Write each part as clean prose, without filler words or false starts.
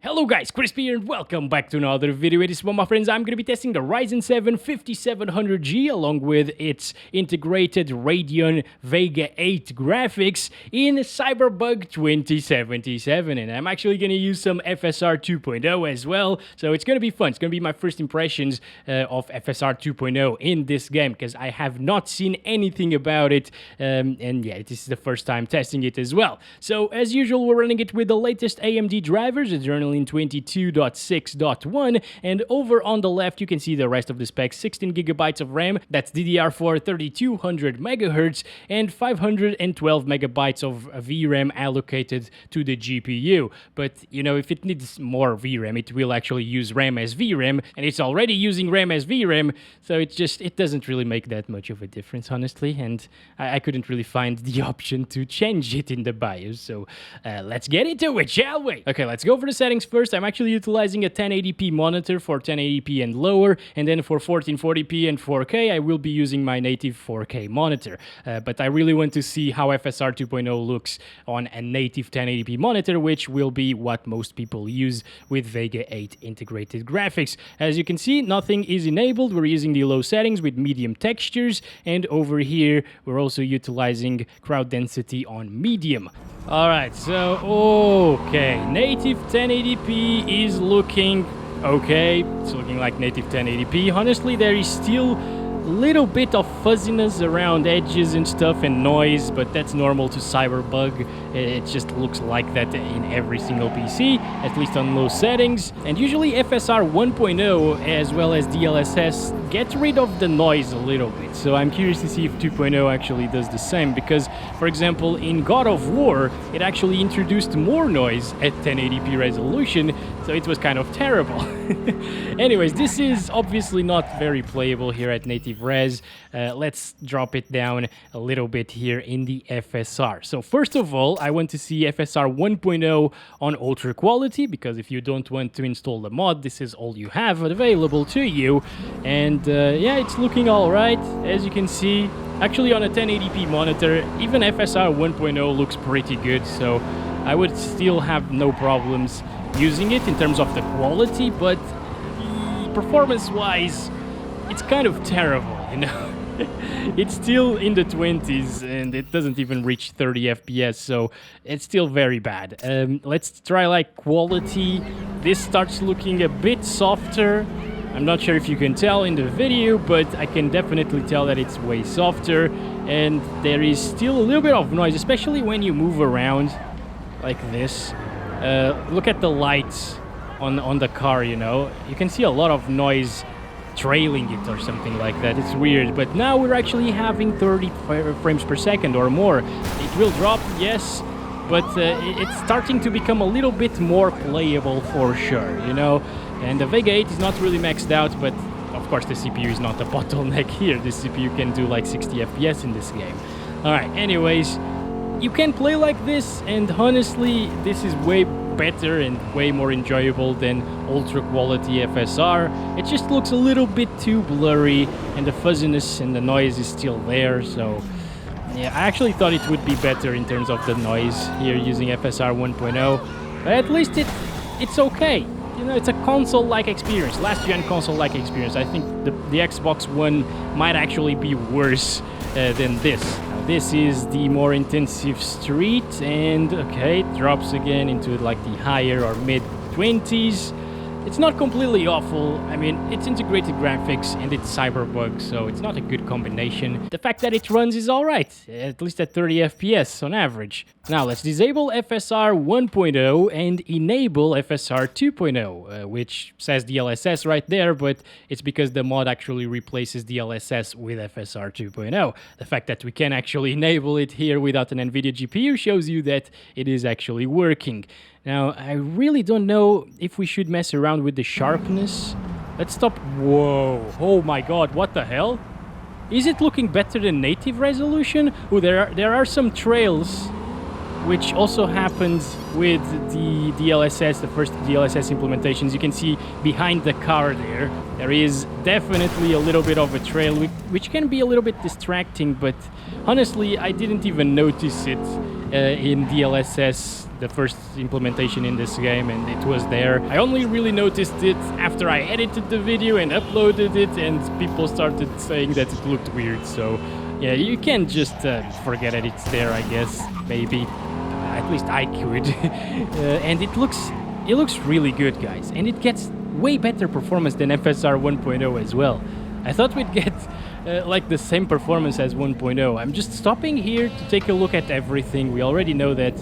Hello guys, Crispy here and welcome back to another video. This one, my friends, I'm going to be testing the Ryzen 7 5700G along with its integrated Radeon Vega 8 graphics in Cyberpunk 2077. And I'm actually going to use some FSR 2.0 as well, so it's going to be fun. It's going to be my first impressions of FSR 2.0 in this game because I have not seen anything about it, and yeah, this is the first time testing it as well. So as usual, we're running it with the latest AMD drivers, Adrenaline 22.6.1, and over on the left you can see the rest of the specs. 16 gigabytes of RAM, that's DDR4 3200 megahertz, and 512 megabytes of VRAM allocated to the GPU. But you know, if it needs more VRAM, it will actually use RAM as VRAM, and it's already using RAM as VRAM, so it doesn't really make that much of a difference, honestly, and I couldn't really find the option to change it in the BIOS, so let's get into it, shall we? Okay, let's go for the settings first. I'm actually utilizing a 1080p monitor for 1080p and lower, and then for 1440p and 4K, I will be using my native 4K monitor. But I really want to see how FSR 2.0 looks on a native 1080p monitor, which will be what most people use with Vega 8 integrated graphics. As you can see, nothing is enabled. We're using the low settings with medium textures, and over here, we're also utilizing crowd density on medium. Alright, so, okay, native 1080p is looking okay. It's looking like native 1080p. Honestly, there is still a little bit of fuzziness around edges and stuff and noise, but that's normal to Cyberpunk. It just looks like that in every single PC, at least on low settings. And usually FSR 1.0 as well as DLSS get rid of the noise a little bit. So I'm curious to see if 2.0 actually does the same, because for example in God of War it actually introduced more noise at 1080p resolution, so it was kind of terrible. Anyways, this is obviously not very playable here at native res. Let's drop it down a little bit here in the FSR. So first of all, I want to see FSR 1.0 on ultra quality, because if you don't want to install the mod, this is all you have available to you. And yeah, it's looking all right, as you can see. Actually, on a 1080p monitor, even FSR 1.0 looks pretty good, so I would still have no problems using it in terms of the quality, but performance-wise, it's kind of terrible, you know? It's still in the 20s, and it doesn't even reach 30 FPS, so it's still very bad. Let's try like quality. This starts looking a bit softer. I'm not sure if you can tell in the video, but I can definitely tell that it's way softer, and there is still a little bit of noise, especially when you move around like this. Look at the lights on the car, you know. You can see a lot of noise trailing it or something like that. It's weird, but now we're actually having 30 frames per second or more. It will drop, yes, but it's starting to become a little bit more playable for sure, you know. And the Vega 8 is not really maxed out, but of course the CPU is not a bottleneck here. The CPU can do like 60 FPS in this game. Alright, anyways, you can play like this, and honestly, this is way better and way more enjoyable than ultra quality FSR. It just looks a little bit too blurry, and the fuzziness and the noise is still there, so yeah, I actually thought it would be better in terms of the noise here using FSR 1.0, but at least it's okay. You know, it's a console-like experience, last-gen console-like experience. I think the Xbox One might actually be worse than this. Now, this is the more intensive street, and okay, it drops again into like the higher or mid-20s. It's not completely awful. I mean, it's integrated graphics and it's Cyberpunk, so it's not a good combination. The fact that it runs is alright, at least at 30 FPS on average. Now let's disable FSR 1.0 and enable FSR 2.0, which says DLSS right there, but it's because the mod actually replaces DLSS with FSR 2.0. The fact that we can actually enable it here without an NVIDIA GPU shows you that it is actually working. Now, I really don't know if we should mess around with the sharpness. Let's stop. Whoa. Oh my god, what the hell? Is it looking better than native resolution? Oh, there are some trails, which also happens with the DLSS, the first DLSS implementations. You can see behind the car there is definitely a little bit of a trail, which can be a little bit distracting, but honestly, I didn't even notice it in DLSS the first implementation in this game, and it was there. I only really noticed it after I edited the video and uploaded it, and people started saying that it looked weird. So yeah, you can just forget that it's there, I guess. Maybe at least I could. And it looks really good, guys, and it gets way better performance than FSR 1.0 as well. I thought we'd get like the same performance as 1.0. I'm just stopping here to take a look at everything. We already know that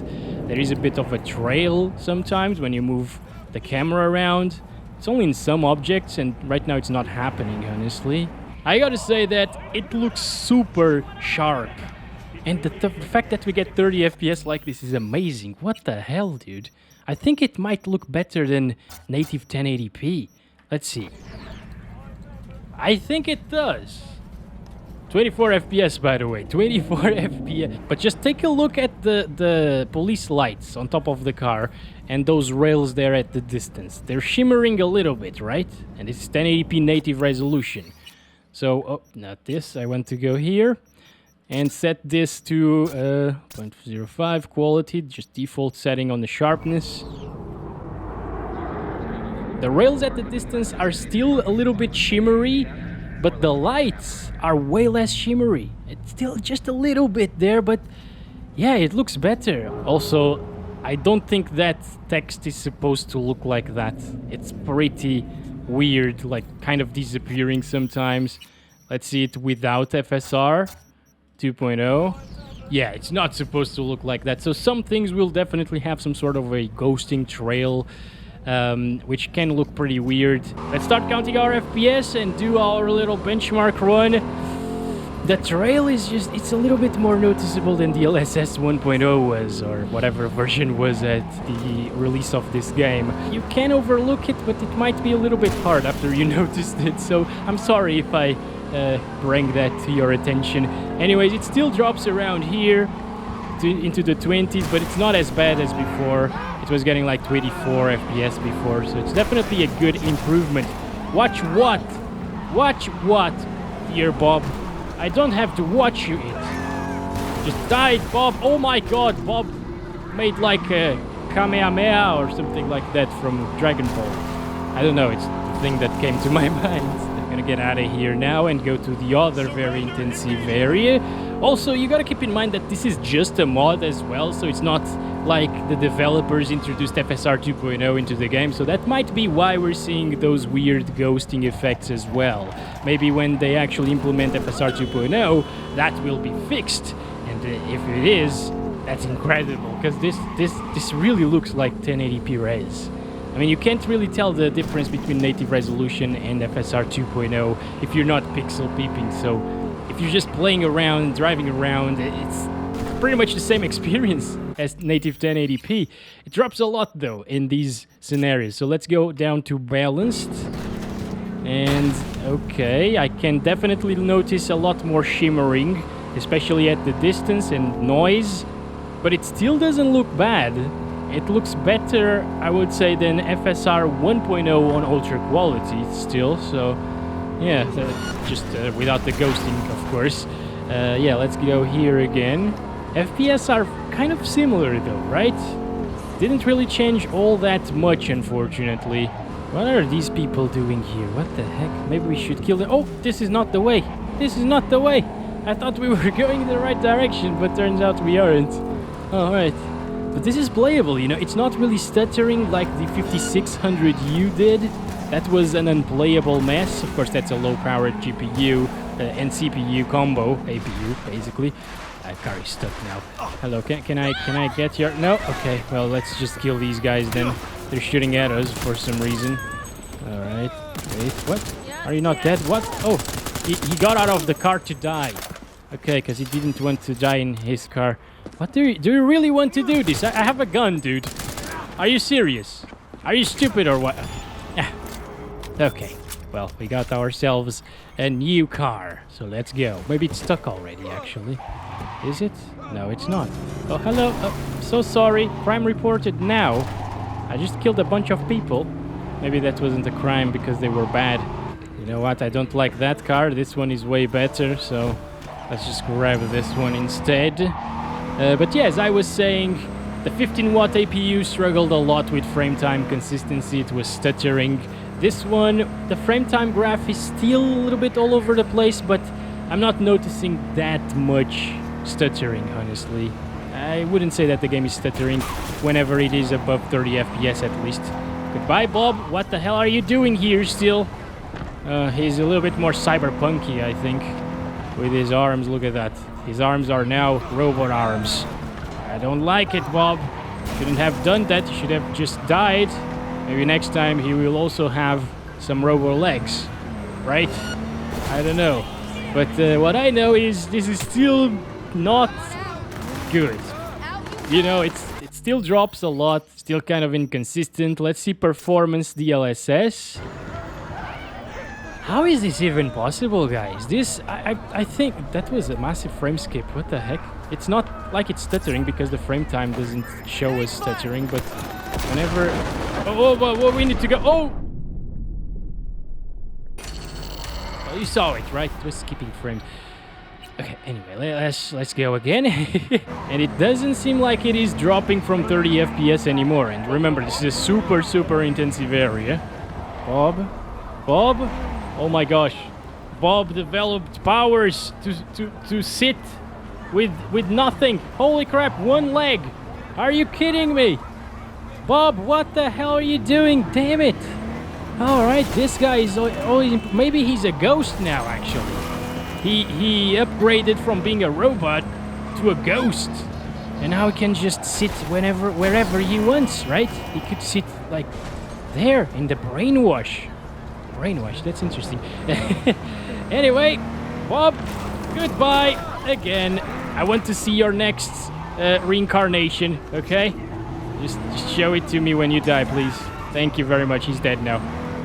there is a bit of a trail sometimes when you move the camera around. It's only in some objects, and right now it's not happening, honestly. I gotta say that it looks super sharp. And the fact that we get 30 FPS like this is amazing. What the hell, dude? I think it might look better than native 1080p. Let's see. I think it does. 24 FPS, by the way. 24 FPS. But just take a look at the police lights on top of the car and those rails there at the distance. They're shimmering a little bit, right? And it's 1080p native resolution. So, oh, not this. I want to go here and set this to 0.05 quality, just default setting on the sharpness. The rails at the distance are still a little bit shimmery, but the lights are way less shimmery. It's still just a little bit there, but yeah, it looks better. Also, I don't think that text is supposed to look like that. It's pretty weird, like kind of disappearing sometimes. Let's see it without FSR 2.0. Yeah, it's not supposed to look like that. So some things will definitely have some sort of a ghosting trail, which can look pretty weird. Let's start counting our FPS and do our little benchmark run. The trail is just, it's a little bit more noticeable than the LSS 1.0 was, or whatever version was at the release of this game. You can overlook it, but it might be a little bit hard after you noticed it, so I'm sorry if I bring that to your attention. Anyways, it still drops around here into the 20s, but it's not as bad as before. It was getting like 24 FPS before, so it's definitely a good improvement. Watch what? Watch what, dear Bob? I don't have to watch you it. Just died, Bob. Oh my god, Bob made like a Kamehameha or something like that from Dragon Ball. I don't know, it's the thing that came to my mind. I'm gonna get out of here now and go to the other very intensive area. Also, you gotta keep in mind that this is just a mod as well, so it's not like the developers introduced FSR 2.0 into the game, so that might be why we're seeing those weird ghosting effects as well. Maybe when they actually implement FSR 2.0, that will be fixed, and if it is, that's incredible, because this really looks like 1080p res. I mean, you can't really tell the difference between native resolution and FSR 2.0 if you're not pixel peeping, so if you're just playing around, driving around, it's pretty much the same experience as native 1080p. It drops a lot though in these scenarios. So let's go down to balanced. And okay, I can definitely notice a lot more shimmering, especially at the distance and noise, but it still doesn't look bad. It looks better, I would say, than FSR 1.0 on ultra quality still, so yeah, just without the ghosting, of course. Yeah, let's go here again. FPS are kind of similar though, right? Didn't really change all that much, unfortunately. What are these people doing here? What the heck? Maybe we should kill them. Oh, this is not the way. This is not the way. I thought we were going in the right direction, but turns out we aren't. Alright. But this is playable, you know, it's not really stuttering like the 5600U did. That was an unplayable mess. Of course, that's a low-powered GPU and CPU combo, APU, basically. Car is stuck now. Hello, can I get your... No? Okay, well, let's just kill these guys then. They're shooting at us for some reason. Alright, wait, what? Are you not dead? What? Oh, he got out of the car to die. Okay, because he didn't want to die in his car. What do you really want to do this? I have a gun, dude. Are you serious? Are you stupid or what? Okay, well, we got ourselves a new car, so let's go. Maybe it's stuck already, actually. Is it? No, it's not. Oh, hello. So sorry. Crime reported now. I just killed a bunch of people. Maybe that wasn't a crime because they were bad. You know what? I don't like that car. This one is way better, so let's just grab this one instead. But yeah, as I was saying, The 15-watt APU struggled a lot with frame time consistency. It was stuttering. This one, the frame time graph is still a little bit all over the place, but I'm not noticing that much stuttering, honestly. I wouldn't say that the game is stuttering whenever it is above 30 FPS at least. Goodbye, Bob. What the hell are you doing here still? He's a little bit more cyberpunky, I think, with his arms. Look at that. His arms are now robot arms. I don't like it, Bob. Shouldn't have done that. You should have just died. Maybe next time he will also have some robo legs, right? I don't know. But what I know is this is still not good. You know, it still drops a lot, still kind of inconsistent. Let's see performance DLSS. How is this even possible, guys? This, I think that was a massive frame skip. What the heck? It's not like it's stuttering because the frame time doesn't show us stuttering, but whenever... Oh, we need to go... Oh! Well, you saw it, right? It was skipping frames. Okay, anyway, let's go again. And it doesn't seem like it is dropping from 30 FPS anymore. And remember, this is a super intensive area. Bob? Oh my gosh. Bob developed powers to sit with nothing. Holy crap, one leg. Are you kidding me? Bob, what the hell are you doing? Damn it. Alright, this guy is always... Maybe he's a ghost now, actually. He upgraded from being a robot to a ghost. And now he can just sit wherever he wants, right? He could sit, like, there, in the brainwash. Brainwash, that's interesting. Anyway, Bob, goodbye again. I want to see your next reincarnation, okay? Just show it to me when you die, please. Thank you very much. He's dead now.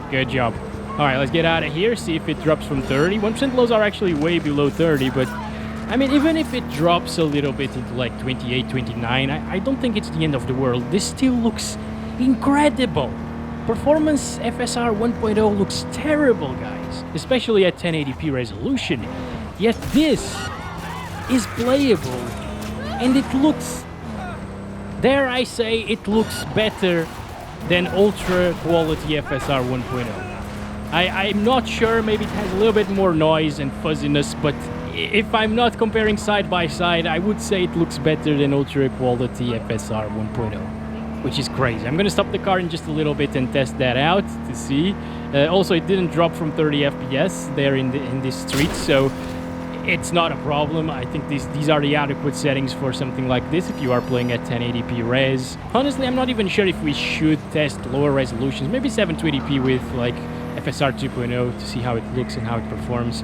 Good job. Alright, let's get out of here, see if it drops from 30. 1% lows are actually way below 30, but... I mean, even if it drops a little bit into like 28, 29, I don't think it's the end of the world. This still looks incredible. Performance FSR 1.0 looks terrible, guys. Especially at 1080p resolution. Yet this is playable. And it looks... Dare I say, it looks better than ultra quality FSR 1.0. I'm not sure, maybe it has a little bit more noise and fuzziness, but if I'm not comparing side by side, I would say it looks better than ultra quality FSR 1.0, which is crazy. I'm gonna stop the car in just a little bit and test that out to see. Also, it didn't drop from 30 FPS there in this street, so it's not a problem. I think these are the adequate settings for something like this if you are playing at 1080p res. Honestly, I'm not even sure if we should test lower resolutions, maybe 720p with like FSR 2.0 to see how it looks and how it performs.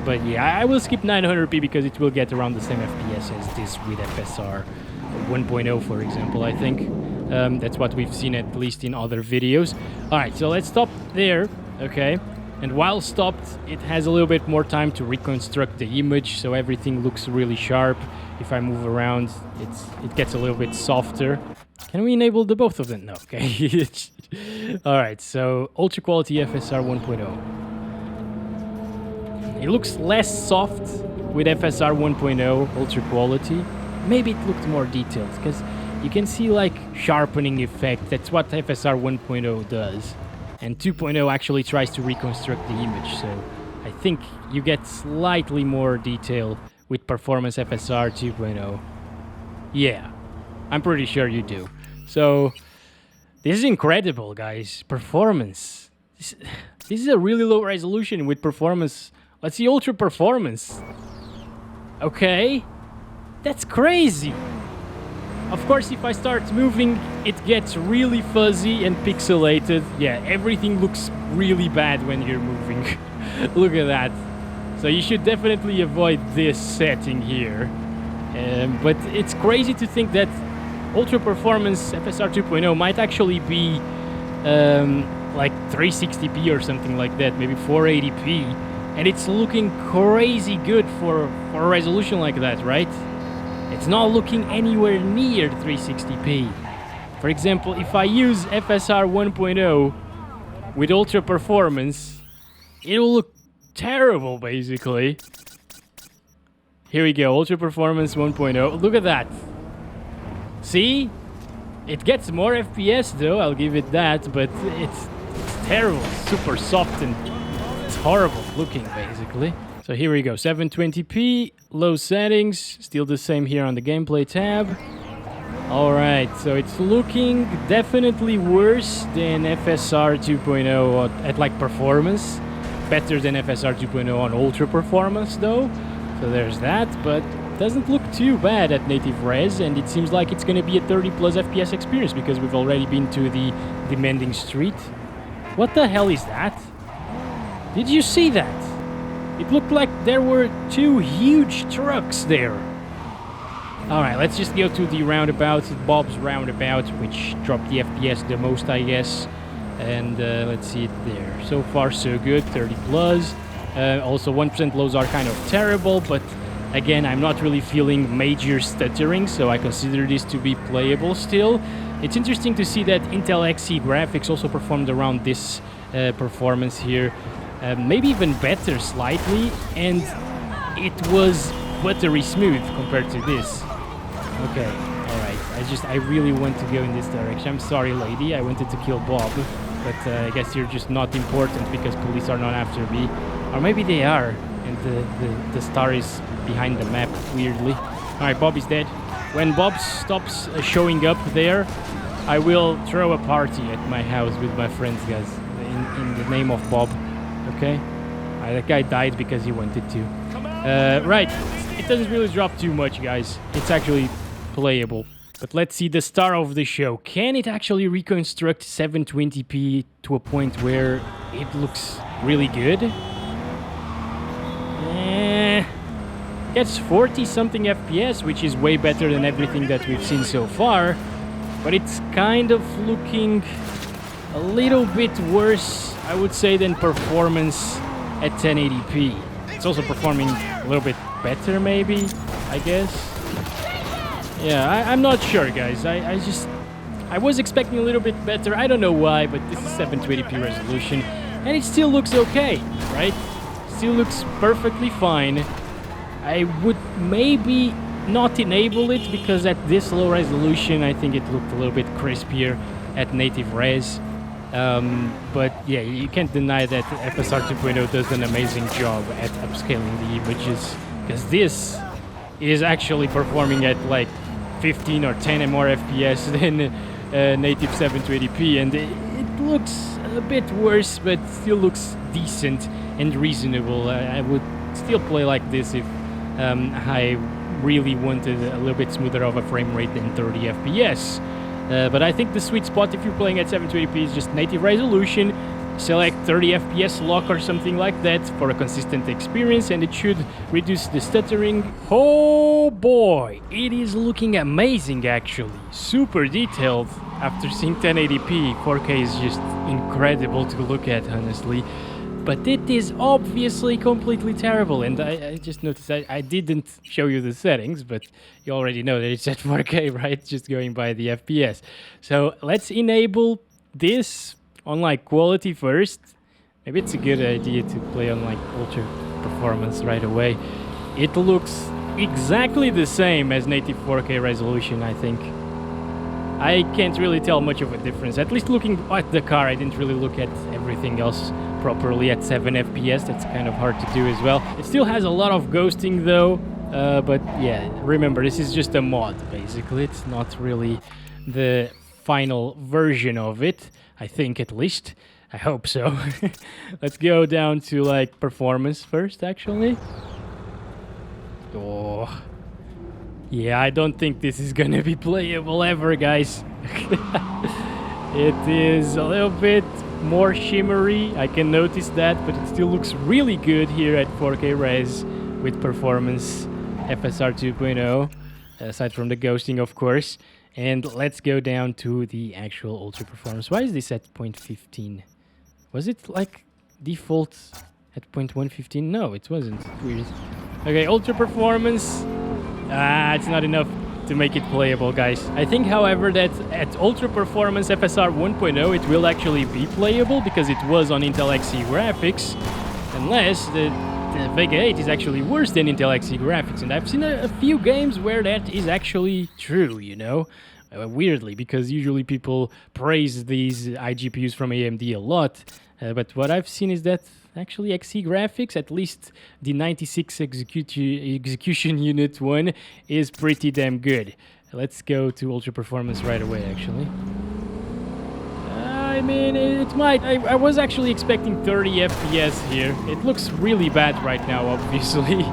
But yeah, I will skip 900p because it will get around the same FPS as this with FSR 1.0, for example, I think. That's what we've seen at least in other videos. Alright, so let's stop there, okay? And while stopped, it has a little bit more time to reconstruct the image, so everything looks really sharp. If I move around, it gets a little bit softer. Can we enable the both of them? No, okay. Alright, so ultra quality FSR 1.0. It looks less soft with FSR 1.0 ultra quality. Maybe it looked more detailed, because you can see like sharpening effect. That's what FSR 1.0 does. And 2.0 actually tries to reconstruct the image, so I think you get slightly more detail with Performance FSR 2.0. Yeah, I'm pretty sure you do. So, this is incredible, guys. Performance. This is a really low resolution with performance. Let's see Ultra Performance. Okay, that's crazy. Of course, if I start moving, it gets really fuzzy and pixelated. Yeah, everything looks really bad when you're moving. Look at that. So you should definitely avoid this setting here. But it's crazy to think that Ultra Performance FSR 2.0 might actually be like 360p or something like that, maybe 480p. And it's looking crazy good for a resolution like that, right? It's not looking anywhere near 360p. For example, if I use FSR 1.0 with Ultra Performance, it will look terrible, basically. Here we go, Ultra Performance 1.0. Look at that. See? It gets more FPS though, I'll give it that, but it's terrible, super soft, and it's horrible looking basically. So here we go, 720p, low settings, still the same here on the gameplay tab. Alright, so it's looking definitely worse than FSR 2.0 at like performance. Better than FSR 2.0 on ultra performance though. So there's that, but doesn't look too bad at native res, and it seems like it's gonna be a 30 plus FPS experience because we've already been to the demanding street. What the hell is that? Did you see that? It looked like there were two huge trucks there. Alright, let's just go to the roundabout, Bob's roundabout, which dropped the FPS the most, I guess. And let's see it there. So far so good, 30 plus. Also 1% lows are kind of terrible, but again, I'm not really feeling major stuttering, so I consider this to be playable still. It's interesting to see that Intel Xe graphics also performed around this performance here. Maybe even better slightly, and it was buttery smooth compared to this. Okay, alright, I really want to go in this direction. I'm sorry, lady, I wanted to kill Bob, but I guess you're just not important because police are not after me. Or maybe they are, and the star is behind the map, weirdly. Alright, Bob is dead. When Bob stops showing up there, I will throw a party at my house with my friends, guys, in the name of Bob, okay? That guy died because he wanted to. Right, it doesn't really drop too much, guys. It's actually playable. But let's see the star of the show. Can it actually reconstruct 720p to a point where it looks really good? Gets 40-something FPS, which is way better than everything that we've seen so far. But it's kind of looking a little bit worse, I would say, than performance at 1080p. It's also performing a little bit better, maybe, I guess. Yeah, I'm not sure, guys. I was expecting a little bit better. I don't know why, but this is 720p resolution, and it still looks okay, right? Still looks perfectly fine. I would maybe not enable it because at this low resolution, I think it looked a little bit crispier at native res. But yeah, you can't deny that FSR 2.0 does an amazing job at upscaling the images, because this is actually performing at like 15 or 10 and more FPS than native 720p, and it looks a bit worse, but still looks decent and reasonable. I would still play like this if I really wanted a little bit smoother of a frame rate than 30 FPS. But I think the sweet spot if you're playing at 720p is just native resolution, select 30 FPS lock or something like that for a consistent experience, and it should reduce the stuttering. Oh boy, it is looking amazing actually, super detailed. After seeing 1080p, 4K is just incredible to look at, honestly. But it is obviously completely terrible, and I just noticed I didn't show you the settings, but you already know that it's at 4K, right? Just going by the FPS. So let's enable this on like quality first. Maybe it's a good idea to play on like ultra performance right away. It looks exactly the same as native 4K resolution, I think. I can't really tell much of a difference. At least looking at the car, I didn't really look at everything else properly at 7 FPS. That's kind of hard to do as well. It still has a lot of ghosting though, but yeah, remember, this is just a mod basically. It's not really the final version of it, I think, at least. I hope so. Let's go down to like performance first, actually. Oh. Yeah, I don't think this is gonna be playable ever, guys. It is a little bit more shimmery, I can notice that, but it still looks really good here at 4K res with performance FSR 2.0, aside from the ghosting, of course. And let's go down to the actual ultra performance. Why is this at 0.15? Was it like default at 0.115? No, it wasn't. Weird. Okay, ultra performance. It's not enough to make it playable, guys. I think, however, that at ultra performance FSR 1.0 it will actually be playable because it was on Intel Xe graphics, unless the Vega 8 is actually worse than Intel Xe graphics, and I've seen a few games where that is actually true, you know. Weirdly, because usually people praise these iGPUs from AMD a lot, but what I've seen is that actually XE graphics, at least the 96 execution unit one, is pretty damn good. Let's go to ultra performance right away, actually. I mean, it might. I was actually expecting 30 FPS here. It looks really bad right now, obviously.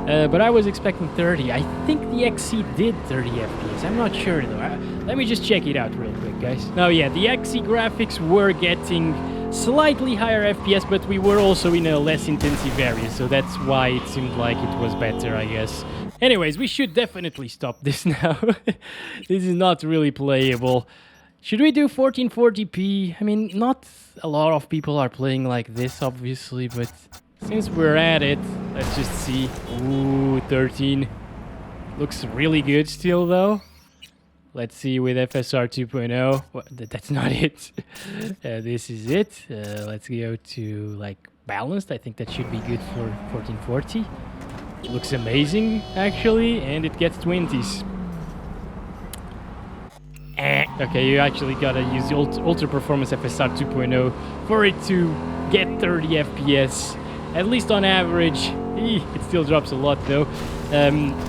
But I was expecting 30. I think the XE did 30 FPS. I'm not sure, though. Let me just check it out real quick, guys. Now, yeah, the XE graphics were getting slightly higher FPS, but we were also in a less intensive area, so that's why it seemed like it was better, I guess. Anyways, we should definitely stop this now. This is not really playable. Should we do 1440p? I mean, not a lot of people are playing like this, obviously, but since we're at it, let's just see. Ooh, 13. Looks really good still, though. Let's see with FSR 2.0. Well, that's not it. This is it. Let's go to, like, balanced. I think that should be good for 1440. Looks amazing, actually, and it gets 20s. Okay, you actually gotta use the Ultra Performance FSR 2.0 for it to get 30 FPS, at least on average. It still drops a lot though,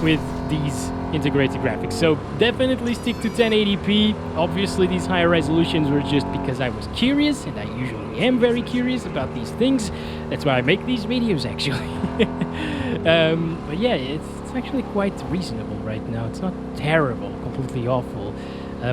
with these integrated graphics. So definitely stick to 1080p. Obviously these higher resolutions were just because I was curious, and I usually am very curious about these things. That's why I make these videos, actually. But yeah, it's actually quite reasonable right now. It's not terrible, completely awful.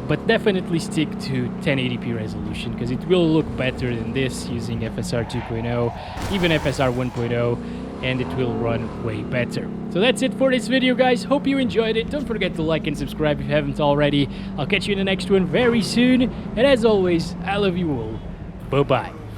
But definitely stick to 1080p resolution, because it will look better than this using FSR 2.0, even FSR 1.0, and it will run way better. So that's it for this video, guys. Hope you enjoyed it. Don't forget to like and subscribe if you haven't already. I'll catch you in the next one very soon. And as always, I love you all. Bye-bye.